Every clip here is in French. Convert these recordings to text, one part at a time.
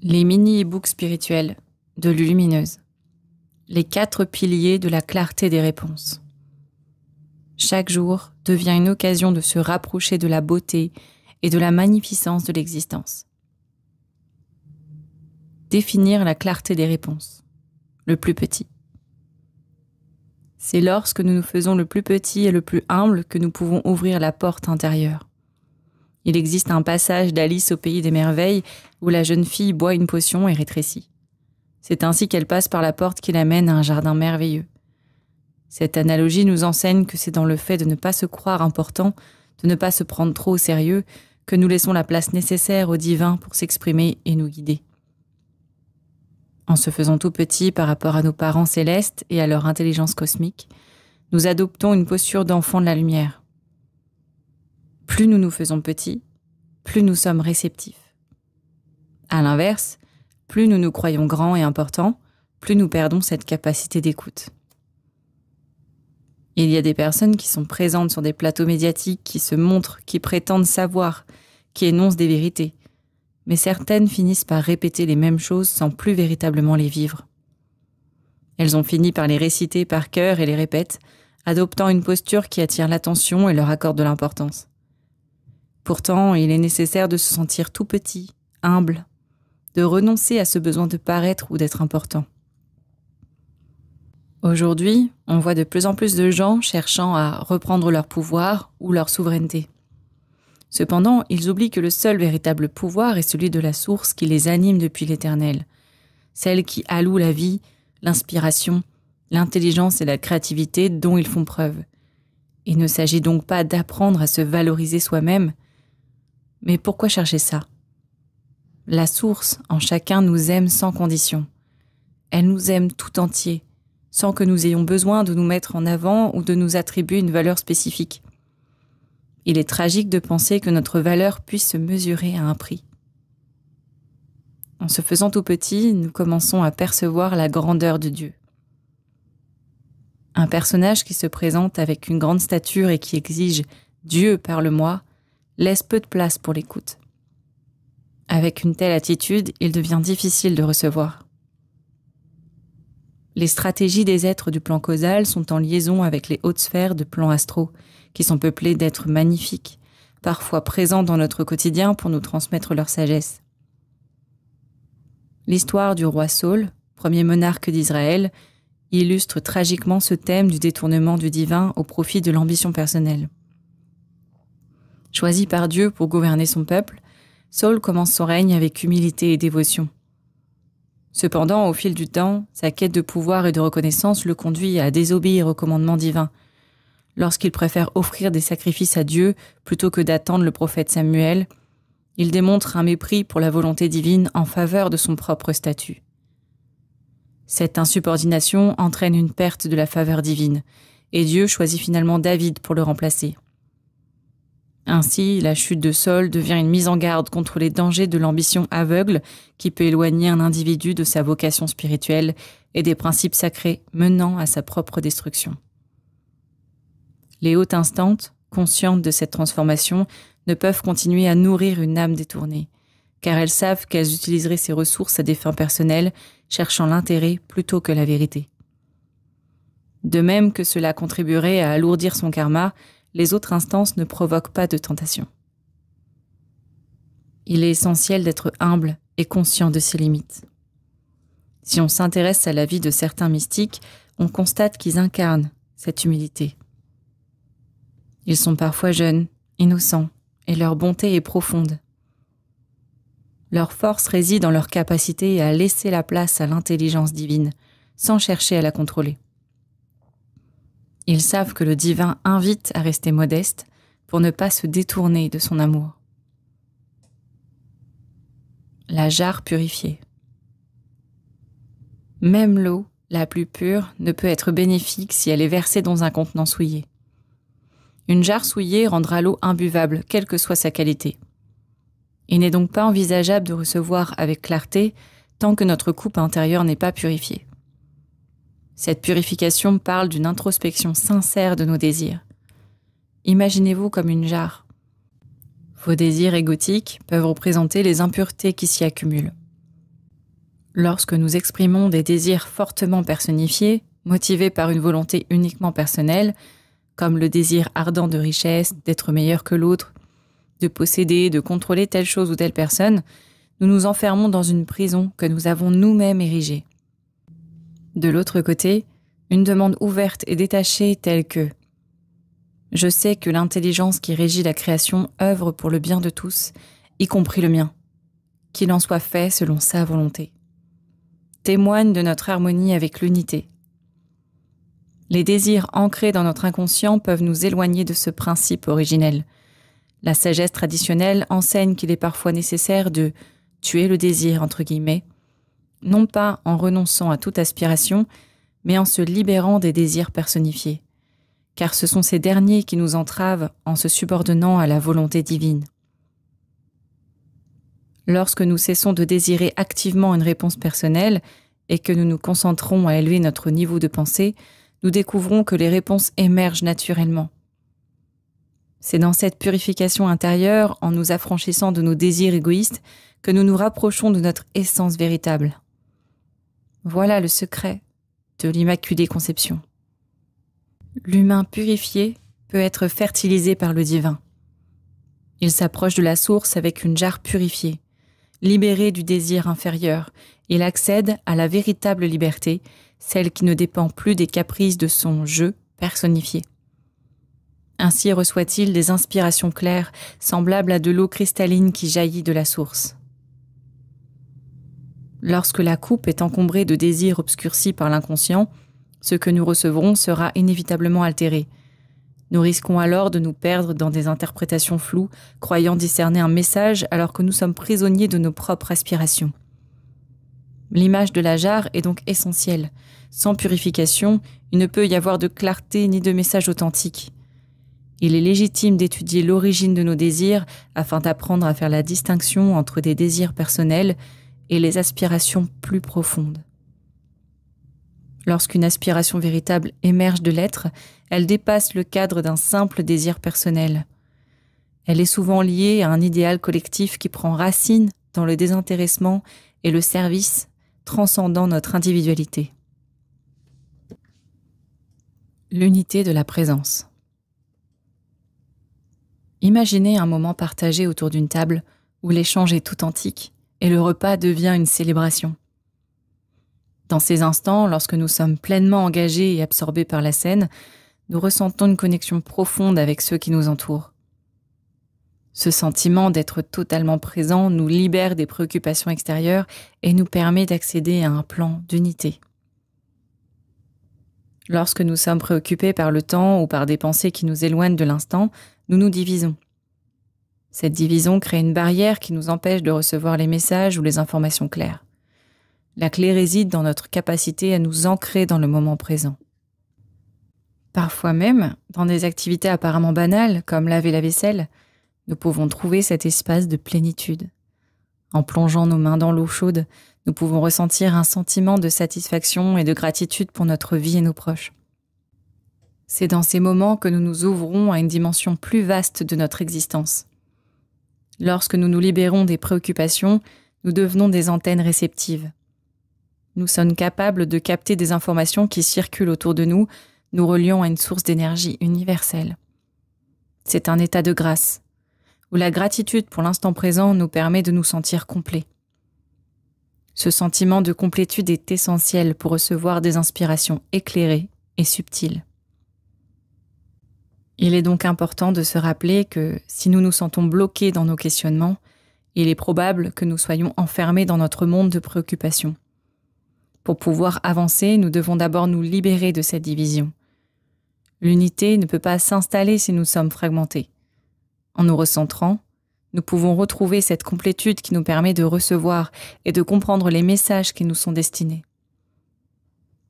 Les mini-e-books spirituels de Lumineuse. Les 4 piliers de la clarté des réponses. Chaque jour devient une occasion de se rapprocher de la beauté et de la magnificence de l'existence. Définir la clarté des réponses. Le plus petit. C'est lorsque nous nous faisons le plus petit et le plus humble que nous pouvons ouvrir la porte intérieure. Il existe un passage d'Alice au pays des merveilles où la jeune fille boit une potion et rétrécit. C'est ainsi qu'elle passe par la porte qui l'amène à un jardin merveilleux. Cette analogie nous enseigne que c'est dans le fait de ne pas se croire important, de ne pas se prendre trop au sérieux, que nous laissons la place nécessaire au divin pour s'exprimer et nous guider. En se faisant tout petit par rapport à nos parents célestes et à leur intelligence cosmique, nous adoptons une posture d'enfant de la lumière. Plus nous nous faisons petits, plus nous sommes réceptifs. À l'inverse, plus nous nous croyons grands et importants, plus nous perdons cette capacité d'écoute. Il y a des personnes qui sont présentes sur des plateaux médiatiques, qui se montrent, qui prétendent savoir, qui énoncent des vérités. Mais certaines finissent par répéter les mêmes choses sans plus véritablement les vivre. Elles ont fini par les réciter par cœur et les répètent, adoptant une posture qui attire l'attention et leur accorde de l'importance. Pourtant, il est nécessaire de se sentir tout petit, humble, de renoncer à ce besoin de paraître ou d'être important. Aujourd'hui, on voit de plus en plus de gens cherchant à reprendre leur pouvoir ou leur souveraineté. Cependant, ils oublient que le seul véritable pouvoir est celui de la source qui les anime depuis l'éternel, celle qui alloue la vie, l'inspiration, l'intelligence et la créativité dont ils font preuve. Il ne s'agit donc pas d'apprendre à se valoriser soi-même, mais pourquoi chercher ça? La source en chacun nous aime sans condition. Elle nous aime tout entier, sans que nous ayons besoin de nous mettre en avant ou de nous attribuer une valeur spécifique. Il est tragique de penser que notre valeur puisse se mesurer à un prix. En se faisant tout petit, nous commençons à percevoir la grandeur de Dieu. Un personnage qui se présente avec une grande stature et qui exige « Dieu, parle-moi » laisse peu de place pour l'écoute. Avec une telle attitude, il devient difficile de recevoir. Les stratégies des êtres du plan causal sont en liaison avec les hautes sphères de plans astraux, qui sont peuplées d'êtres magnifiques, parfois présents dans notre quotidien pour nous transmettre leur sagesse. L'histoire du roi Saül, premier monarque d'Israël, illustre tragiquement ce thème du détournement du divin au profit de l'ambition personnelle. Choisi par Dieu pour gouverner son peuple, Saül commence son règne avec humilité et dévotion. Cependant, au fil du temps, sa quête de pouvoir et de reconnaissance le conduit à désobéir au commandement divin. Lorsqu'il préfère offrir des sacrifices à Dieu plutôt que d'attendre le prophète Samuel, il démontre un mépris pour la volonté divine en faveur de son propre statut. Cette insubordination entraîne une perte de la faveur divine, et Dieu choisit finalement David pour le remplacer. Ainsi, la chute de Saül devient une mise en garde contre les dangers de l'ambition aveugle qui peut éloigner un individu de sa vocation spirituelle et des principes sacrés menant à sa propre destruction. Les hautes instances, conscientes de cette transformation, ne peuvent continuer à nourrir une âme détournée, car elles savent qu'elles utiliseraient ces ressources à des fins personnelles, cherchant l'intérêt plutôt que la vérité. De même que cela contribuerait à alourdir son karma, les autres instances ne provoquent pas de tentation. Il est essentiel d'être humble et conscient de ses limites. Si on s'intéresse à la vie de certains mystiques, on constate qu'ils incarnent cette humilité. Ils sont parfois jeunes, innocents, et leur bonté est profonde. Leur force réside dans leur capacité à laisser la place à l'intelligence divine, sans chercher à la contrôler. Ils savent que le divin invite à rester modeste pour ne pas se détourner de son amour. La jarre purifiée. Même l'eau, la plus pure, ne peut être bénéfique si elle est versée dans un contenant souillé. Une jarre souillée rendra l'eau imbuvable, quelle que soit sa qualité. Il n'est donc pas envisageable de recevoir avec clarté tant que notre coupe intérieure n'est pas purifiée. Cette purification parle d'une introspection sincère de nos désirs. Imaginez-vous comme une jarre. Vos désirs égotiques peuvent représenter les impuretés qui s'y accumulent. Lorsque nous exprimons des désirs fortement personnifiés, motivés par une volonté uniquement personnelle, comme le désir ardent de richesse, d'être meilleur que l'autre, de posséder, de contrôler telle chose ou telle personne, nous nous enfermons dans une prison que nous avons nous-mêmes érigée. De l'autre côté, une demande ouverte et détachée telle que « Je sais que l'intelligence qui régit la création œuvre pour le bien de tous, y compris le mien, qu'il en soit fait selon sa volonté » témoigne de notre harmonie avec l'unité. Les désirs ancrés dans notre inconscient peuvent nous éloigner de ce principe originel. La sagesse traditionnelle enseigne qu'il est parfois nécessaire de « tuer le désir » entre guillemets, non pas en renonçant à toute aspiration, mais en se libérant des désirs personnifiés, car ce sont ces derniers qui nous entravent en se subordonnant à la volonté divine. Lorsque nous cessons de désirer activement une réponse personnelle et que nous nous concentrons à élever notre niveau de pensée, nous découvrons que les réponses émergent naturellement. C'est dans cette purification intérieure, en nous affranchissant de nos désirs égoïstes, que nous nous rapprochons de notre essence véritable. Voilà le secret de l'Immaculée Conception. L'humain purifié peut être fertilisé par le divin. Il s'approche de la source avec une jarre purifiée. Libéré du désir inférieur, il accède à la véritable liberté, celle qui ne dépend plus des caprices de son « je » personnifié. Ainsi reçoit-il des inspirations claires, semblables à de l'eau cristalline qui jaillit de la source. Lorsque la coupe est encombrée de désirs obscurcis par l'inconscient, ce que nous recevrons sera inévitablement altéré. Nous risquons alors de nous perdre dans des interprétations floues, croyant discerner un message alors que nous sommes prisonniers de nos propres aspirations. L'image de la jarre est donc essentielle. Sans purification, il ne peut y avoir de clarté ni de message authentique. Il est légitime d'étudier l'origine de nos désirs afin d'apprendre à faire la distinction entre des désirs personnels et les aspirations plus profondes. Lorsqu'une aspiration véritable émerge de l'être, elle dépasse le cadre d'un simple désir personnel. Elle est souvent liée à un idéal collectif qui prend racine dans le désintéressement et le service, transcendant notre individualité. L'unité de la présence. Imaginez un moment partagé autour d'une table où l'échange est authentique et le repas devient une célébration. Dans ces instants, lorsque nous sommes pleinement engagés et absorbés par la scène, nous ressentons une connexion profonde avec ceux qui nous entourent. Ce sentiment d'être totalement présent nous libère des préoccupations extérieures et nous permet d'accéder à un plan d'unité. Lorsque nous sommes préoccupés par le temps ou par des pensées qui nous éloignent de l'instant, nous nous divisons. Cette division crée une barrière qui nous empêche de recevoir les messages ou les informations claires. La clé réside dans notre capacité à nous ancrer dans le moment présent. Parfois même, dans des activités apparemment banales, comme laver la vaisselle, nous pouvons trouver cet espace de plénitude. En plongeant nos mains dans l'eau chaude, nous pouvons ressentir un sentiment de satisfaction et de gratitude pour notre vie et nos proches. C'est dans ces moments que nous nous ouvrons à une dimension plus vaste de notre existence. Lorsque nous nous libérons des préoccupations, nous devenons des antennes réceptives. Nous sommes capables de capter des informations qui circulent autour de nous, nous reliant à une source d'énergie universelle. C'est un état de grâce, où la gratitude pour l'instant présent nous permet de nous sentir complets. Ce sentiment de complétude est essentiel pour recevoir des inspirations éclairées et subtiles. Il est donc important de se rappeler que si nous nous sentons bloqués dans nos questionnements, il est probable que nous soyons enfermés dans notre monde de préoccupations. Pour pouvoir avancer, nous devons d'abord nous libérer de cette division. L'unité ne peut pas s'installer si nous sommes fragmentés. En nous recentrant, nous pouvons retrouver cette complétude qui nous permet de recevoir et de comprendre les messages qui nous sont destinés.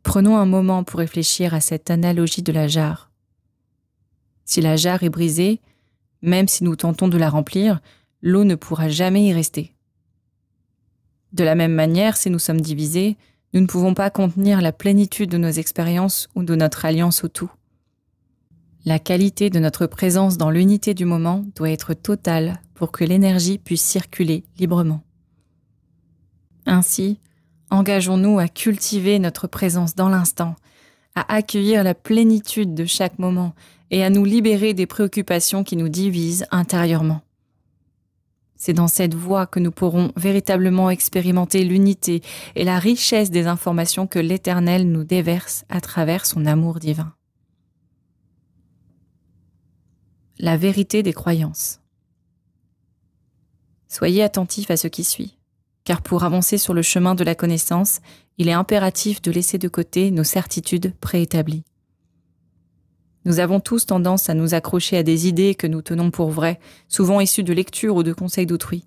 Prenons un moment pour réfléchir à cette analogie de la jarre. Si la jarre est brisée, même si nous tentons de la remplir, l'eau ne pourra jamais y rester. De la même manière, si nous sommes divisés, nous ne pouvons pas contenir la plénitude de nos expériences ou de notre alliance au tout. La qualité de notre présence dans l'unité du moment doit être totale pour que l'énergie puisse circuler librement. Ainsi, Engageons-nous à cultiver notre présence dans l'instant, à accueillir la plénitude de chaque moment et à nous libérer des préoccupations qui nous divisent intérieurement. C'est dans cette voie que nous pourrons véritablement expérimenter l'unité et la richesse des informations que l'Éternel nous déverse à travers son amour divin. La vérité des croyances. Soyez attentifs à ce qui suit, car pour avancer sur le chemin de la connaissance, il est impératif de laisser de côté nos certitudes préétablies. Nous avons tous tendance à nous accrocher à des idées que nous tenons pour vraies, souvent issues de lectures ou de conseils d'autrui.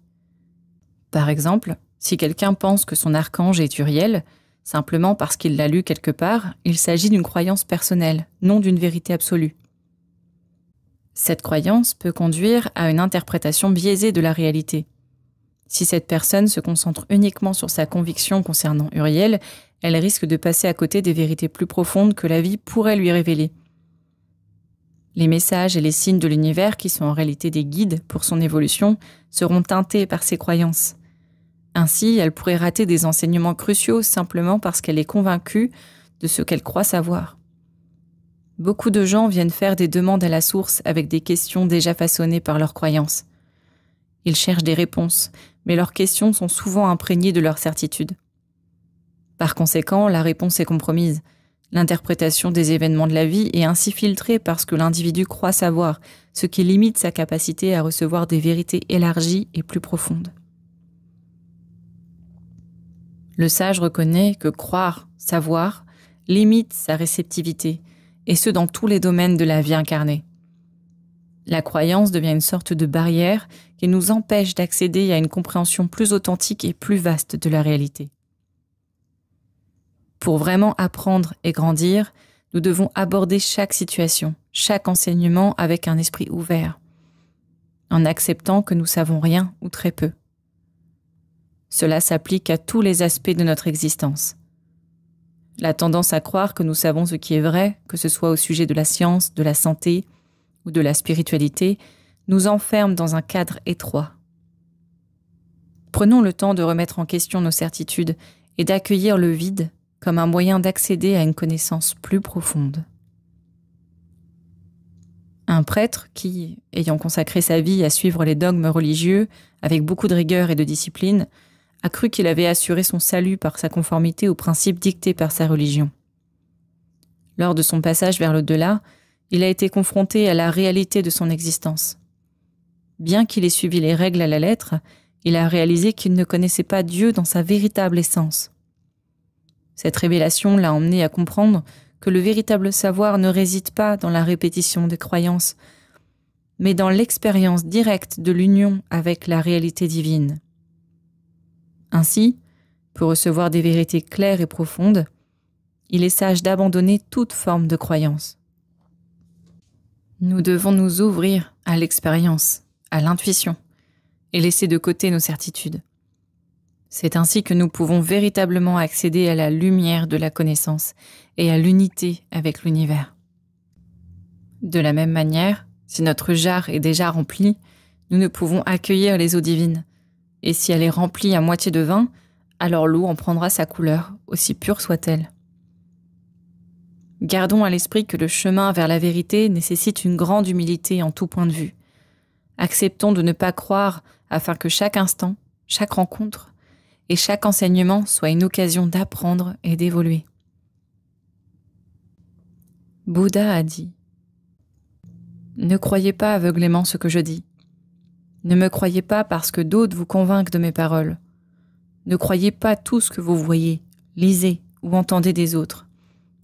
Par exemple, si quelqu'un pense que son archange est Uriel, simplement parce qu'il l'a lu quelque part, il s'agit d'une croyance personnelle, non d'une vérité absolue. Cette croyance peut conduire à une interprétation biaisée de la réalité. Si cette personne se concentre uniquement sur sa conviction concernant Uriel, elle risque de passer à côté des vérités plus profondes que la vie pourrait lui révéler. Les messages et les signes de l'univers, qui sont en réalité des guides pour son évolution, seront teintés par ses croyances. Ainsi, elle pourrait rater des enseignements cruciaux simplement parce qu'elle est convaincue de ce qu'elle croit savoir. Beaucoup de gens viennent faire des demandes à la source avec des questions déjà façonnées par leurs croyances. Ils cherchent des réponses, mais leurs questions sont souvent imprégnées de leurs certitudes. Par conséquent, la réponse est compromise. L'interprétation des événements de la vie est ainsi filtrée parce que l'individu croit savoir, ce qui limite sa capacité à recevoir des vérités élargies et plus profondes. Le sage reconnaît que croire, savoir, limite sa réceptivité, et ce dans tous les domaines de la vie incarnée. La croyance devient une sorte de barrière qui nous empêche d'accéder à une compréhension plus authentique et plus vaste de la réalité. Pour vraiment apprendre et grandir, nous devons aborder chaque situation, chaque enseignement avec un esprit ouvert, en acceptant que nous savons rien ou très peu. Cela s'applique à tous les aspects de notre existence. La tendance à croire que nous savons ce qui est vrai, que ce soit au sujet de la science, de la santé ou de la spiritualité, nous enferme dans un cadre étroit. Prenons le temps de remettre en question nos certitudes et d'accueillir le vide comme un moyen d'accéder à une connaissance plus profonde. Un prêtre qui, ayant consacré sa vie à suivre les dogmes religieux avec beaucoup de rigueur et de discipline, a cru qu'il avait assuré son salut par sa conformité aux principes dictés par sa religion. Lors de son passage vers l'au-delà, il a été confronté à la réalité de son existence. Bien qu'il ait suivi les règles à la lettre, il a réalisé qu'il ne connaissait pas Dieu dans sa véritable essence. Cette révélation l'a emmené à comprendre que le véritable savoir ne réside pas dans la répétition des croyances, mais dans l'expérience directe de l'union avec la réalité divine. Ainsi, pour recevoir des vérités claires et profondes, il est sage d'abandonner toute forme de croyance. Nous devons nous ouvrir à l'expérience, à l'intuition, et laisser de côté nos certitudes. C'est ainsi que nous pouvons véritablement accéder à la lumière de la connaissance et à l'unité avec l'univers. De la même manière, si notre jarre est déjà remplie, nous ne pouvons accueillir les eaux divines. Et si elle est remplie à moitié de vin, alors l'eau en prendra sa couleur, aussi pure soit-elle. Gardons à l'esprit que le chemin vers la vérité nécessite une grande humilité en tout point de vue. Acceptons de ne pas croire afin que chaque instant, chaque rencontre et chaque enseignement soit une occasion d'apprendre et d'évoluer. Bouddha a dit : « Ne croyez pas aveuglément ce que je dis. Ne me croyez pas parce que d'autres vous convainquent de mes paroles. Ne croyez pas tout ce que vous voyez, lisez ou entendez des autres,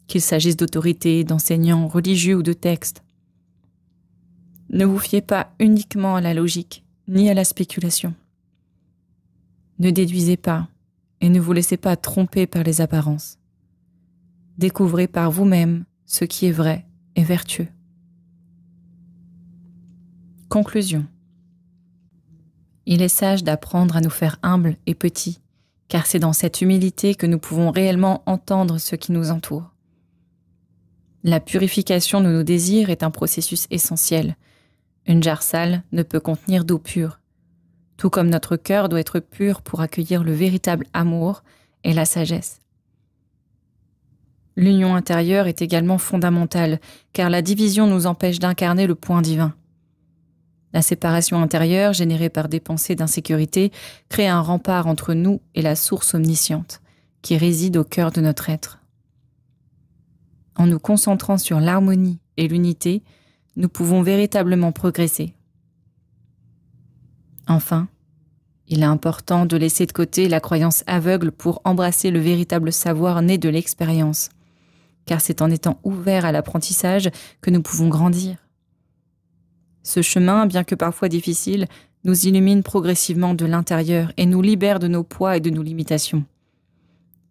qu'il s'agisse d'autorités, d'enseignants religieux ou de textes. Ne vous fiez pas uniquement à la logique, ni à la spéculation. Ne déduisez pas et ne vous laissez pas tromper par les apparences. Découvrez par vous-même ce qui est vrai et vertueux. » Conclusion. Il est sage d'apprendre à nous faire humbles et petits, car c'est dans cette humilité que nous pouvons réellement entendre ce qui nous entoure. La purification de nos désirs est un processus essentiel. Une jarre sale ne peut contenir d'eau pure. Tout comme notre cœur doit être pur pour accueillir le véritable amour et la sagesse. L'union intérieure est également fondamentale, car la division nous empêche d'incarner le point divin. La séparation intérieure, générée par des pensées d'insécurité, crée un rempart entre nous et la source omnisciente, qui réside au cœur de notre être. En nous concentrant sur l'harmonie et l'unité, nous pouvons véritablement progresser. Enfin, il est important de laisser de côté la croyance aveugle pour embrasser le véritable savoir né de l'expérience, car c'est en étant ouverts à l'apprentissage que nous pouvons grandir. Ce chemin, bien que parfois difficile, nous illumine progressivement de l'intérieur et nous libère de nos poids et de nos limitations.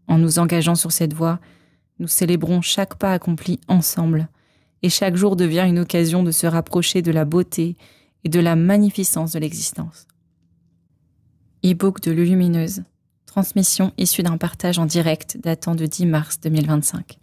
En nous engageant sur cette voie, nous célébrons chaque pas accompli ensemble, et chaque jour devient une occasion de se rapprocher de la beauté et de la magnificence de l'existence. E-book de Lulumineuse, transmission issue d'un partage en direct datant de 10 mars 2025.